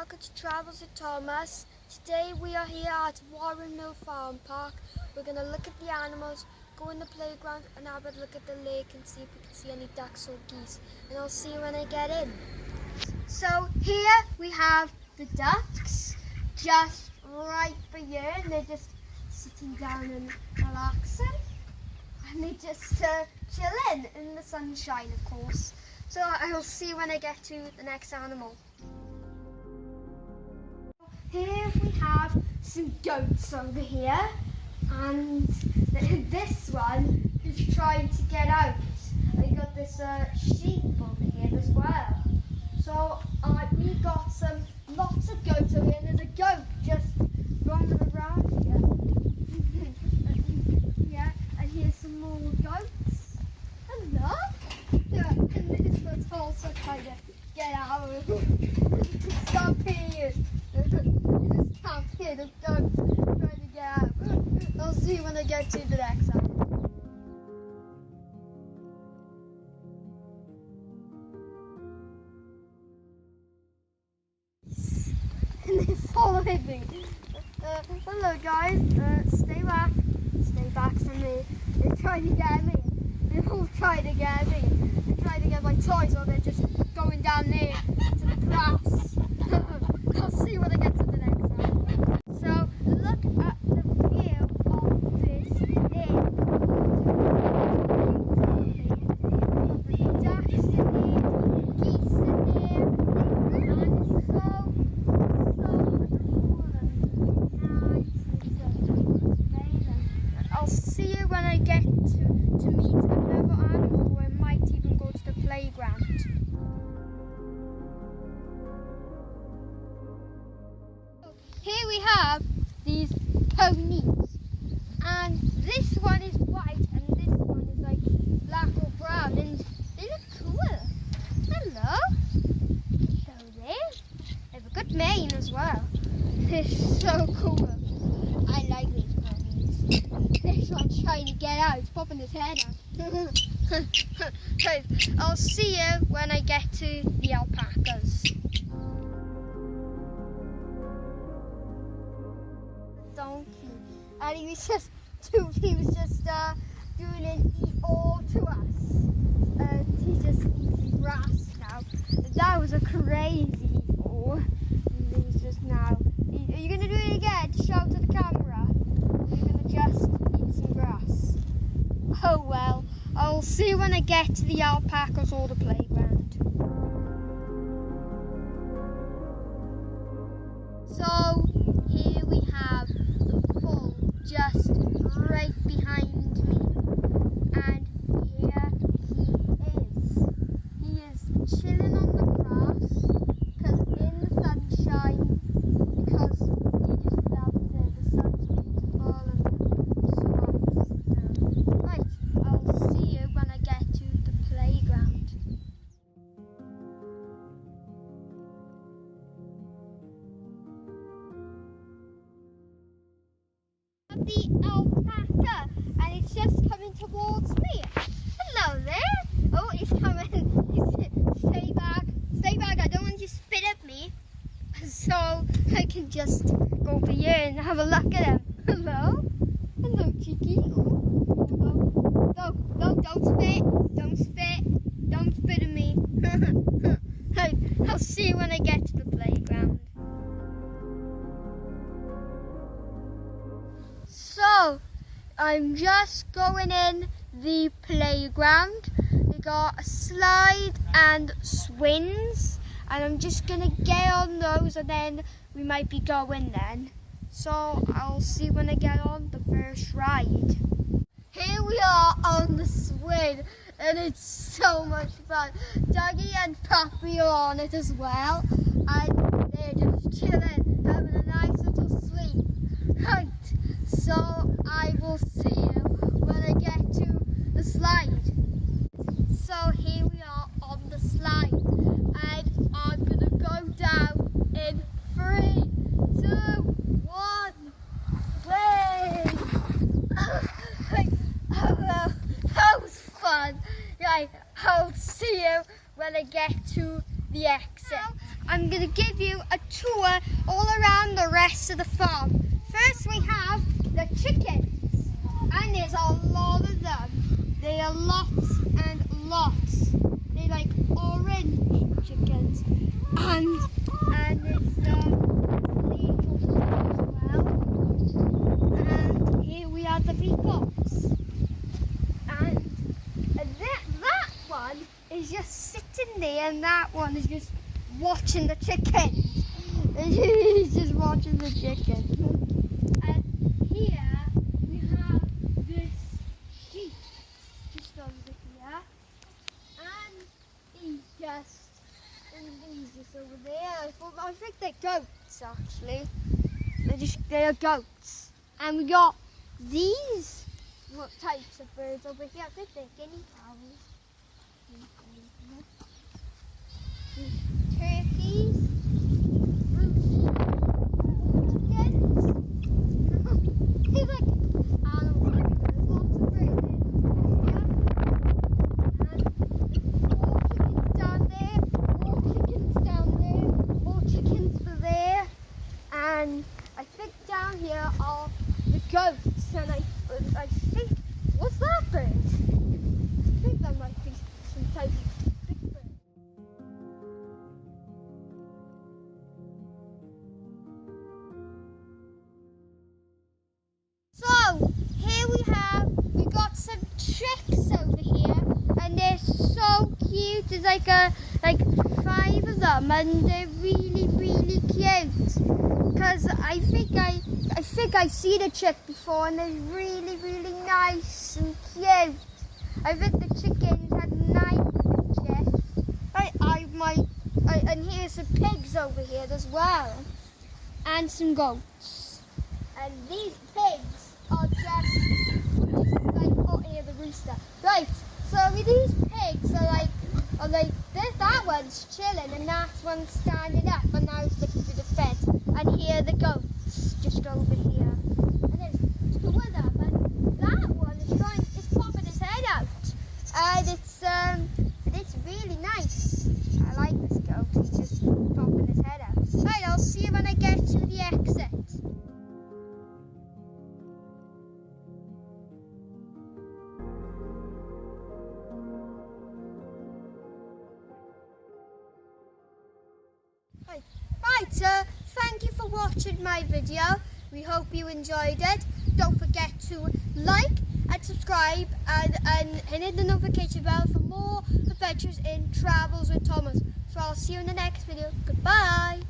welcome to Travels with Thomas. Today we are here at Warren Mill Farm Park. We're going to look at the animals, go in the playground and have a look at the lake and see if we can see any ducks or geese. And I'll see you when I get in. So here we have the ducks just right for you, and they're just sitting down and relaxing. And they're just chilling in the sunshine, of course. So I'll see when I get to the next animal. Here we have some goats over here, and this one is trying to get out. I got this sheep over here as well. So we got lots of goats over here, and there's a goat just roaming around here. Yeah, and here's some more goats. Hello. Yeah, and this one's also trying to get out. Stop here. Stop here, the goats trying to get out. I'll see when I get to the next one. And they're following me. Hello guys, stay back from me. They're trying to get me. They're all trying to get me. They're trying to get my toys, or they're just going down there to the grass. I'll see when I get to the next one. So look at the view of this inn. The ducks in there, geese in there, and it's so nice. I'll see you when I get to meet another animal, or I might even go to the playground. Here we have these ponies, and this one is white and this one is like black or brown, and they look cool. Hello. Hello there. They have a good mane as well. They're so cool. I like these ponies. This one's trying to get out. He's popping his head out. Right, I'll see you when I get to the alpacas. Donkey, and he was just doing an eat all to us, and he's just eating grass now. That was a crazy eat all, and he's just now. Are you gonna do it again? Shout to the camera. Or are you gonna just eat some grass? Oh well, I'll see when I get to the alpacas or the playground. So here we have the bull just right behind me, and here he is chilling on the grass, because in the sunshine, because he just loves it. The sun's beautiful and so on. Right, I'll see you when I get to the playground. The alpaca, and it's just coming towards me. Hello there. Oh, he's coming. Stay back. I don't want you to spit at me, so I can just go over here and have a look at him. Hello cheeky. No, don't spit at me. I'll see you when I get to the playground. So, I'm just going in the playground. We got a slide and swings, and I'm just going to get on those, and then we might be going then. So, I'll see when I get on the first ride. Here we are on the swing, and it's so much fun. Dougie and Puppy are on it as well, and they're just chilling, having a nice little sleep. Right. So I will see you when I get to the slide. So here we are on the slide, and I'm gonna go down in 3, 2, 1. Way! Oh well, that was fun. Right, I'll see you when I get to the exit. Now, I'm going to give you a tour all around the rest of the farm. First we have the chickens, and there's a lot of them. There are lots and lots. They're like orange chickens, and there's little as well. And here we are the peacocks, and that one is just sitting there, and that one is just watching the chickens. He's just watching the chickens. And here we have this sheep just over here, and he's just over there. I think they're goats actually. They're goats. And we got these types of birds over here. I think they're guinea fowls. Turkeys, roosters, chickens. He's like animals everywhere. There's lots of birds in here. And more chickens down there, more chickens for there. And I think down here are the goats. And I think, what's that bird? I think that might be some type of big bird. So here we got some chicks over here, and they're so cute. There's like 5 of them, and they're really cute. Cause I think I seen a chick before, and they're really nice and cute. I think the chickens had 9 chicks. And here's some pigs over here as well, and some goats. And these pigs are just like, oh, here the rooster. Right, so these pigs are like that one's chilling, and that one's standing up, and now it's looking through the fence. And here are the goats just over here. And there's 2 of them, and that one is popping his head out. And it's really nice. I like this goat. He's just popping his head out. Right, I'll see you when I get to the exit. Right, thank you for watching my video. We hope you enjoyed it. Don't forget to like and subscribe and hit the notification bell for more adventures in Travels with Thomas. So I'll see you in the next video. Goodbye.